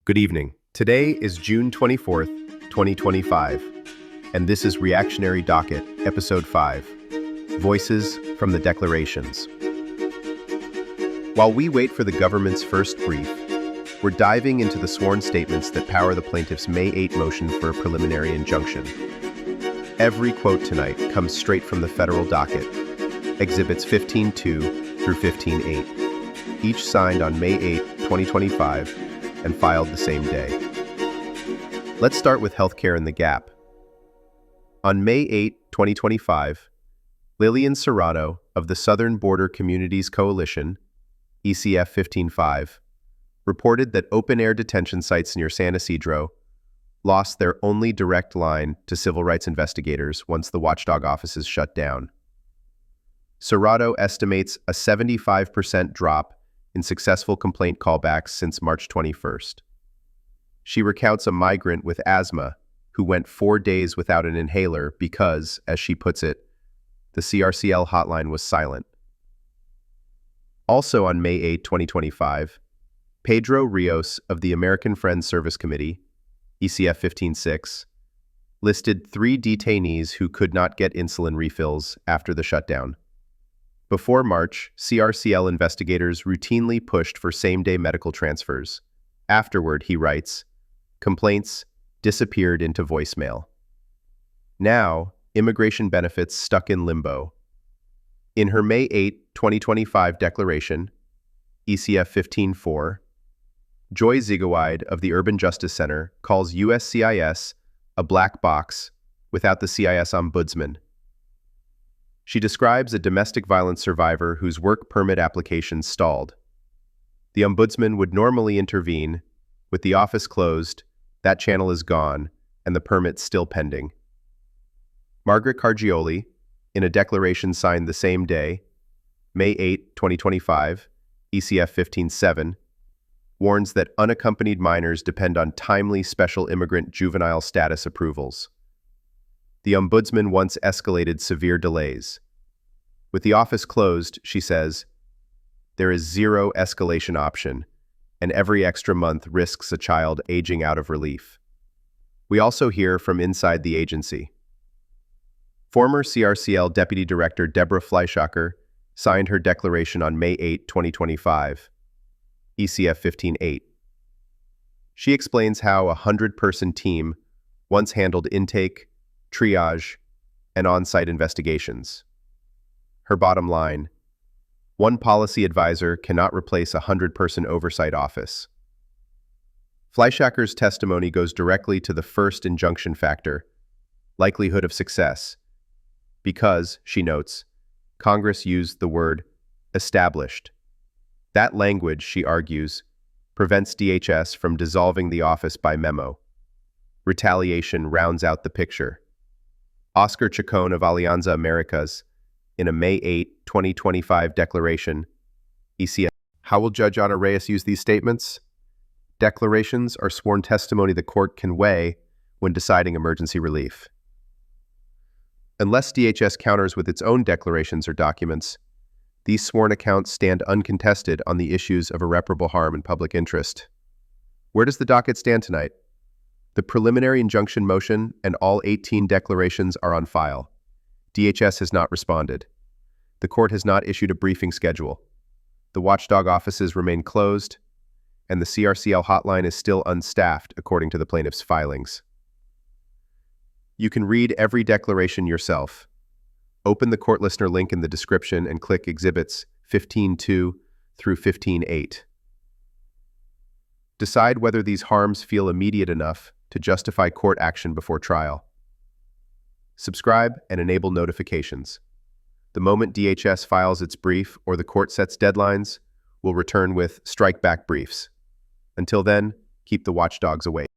Good evening. Today is June 24th, 2025, and this is Reactionary Docket, Episode 5, Voices from the Declarations. While we wait for the government's first brief, we're diving into the sworn statements that power the plaintiff's May 8 motion for a preliminary injunction. Every quote tonight comes straight from the federal docket, Exhibits 15-2 through 15-8, each signed on May 8, 2025, and filed the same day. Let's start with healthcare in the gap. On May 8, 2025, Lillian Serrano of the Southern Border Communities Coalition, ECF 15-5, reported that open-air detention sites near San Isidro lost their only direct line to civil rights investigators once the watchdog offices shut down. Serrano estimates a 75% drop in successful complaint callbacks since March 21st. She recounts a migrant with asthma who went 4 days without an inhaler because, as she puts it, the CRCL hotline was silent. Also on May 8, 2025, Pedro Rios of the American Friends Service Committee, ECF 15-6, listed 3 detainees who could not get insulin refills after the shutdown. Before March, CRCL investigators routinely pushed for same-day medical transfers. Afterward, he writes, complaints disappeared into voicemail. Now, immigration benefits stuck in limbo. In her May 8, 2025 declaration, ECF 15-4, Joy Ziegeweid of the Urban Justice Center calls USCIS a black box without the CIS ombudsman. She describes a domestic violence survivor whose work permit application stalled. The ombudsman would normally intervene. With the office closed, that channel is gone, and the permit still pending. Margaret Cargioli, in a declaration signed the same day, May 8, 2025, ECF 15-7, warns that unaccompanied minors depend on timely special immigrant juvenile status approvals. The ombudsman once escalated severe delays. With the office closed, she says, there is zero escalation option, and every extra month risks a child aging out of relief. We also hear from inside the agency. Former CRCL Deputy Director Deborah Fleischaker signed her declaration on May 8, 2025, ECF 15-8. She explains how a 100-person team once handled intake, triage, and on-site investigations. Her bottom line: one policy advisor cannot replace a 100-person oversight office. Fleischaker's testimony goes directly to the first injunction factor, likelihood of success, because, she notes, Congress used the word established. That language, she argues, prevents DHS from dissolving the office by memo. Retaliation rounds out the picture. Oscar Chacon of Alianza Americas, in a May 8, 2025 declaration, ECF. How will Judge Ana Reyes use these statements? Declarations are sworn testimony the court can weigh when deciding emergency relief. Unless DHS counters with its own declarations or documents, these sworn accounts stand uncontested on the issues of irreparable harm and public interest. Where does the docket stand tonight? The preliminary injunction motion and all 18 declarations are on file. DHS has not responded. The court has not issued a briefing schedule. The watchdog offices remain closed, and the CRCL hotline is still unstaffed, according to the plaintiff's filings. You can read every declaration yourself. Open the court listener link in the description and click Exhibits 15-2 through 15-8. Decide whether these harms feel immediate enough to justify court action before trial. Subscribe and enable notifications. The moment DHS files its brief or the court sets deadlines, we'll return with strike-back briefs. Until then, keep the watchdogs awake.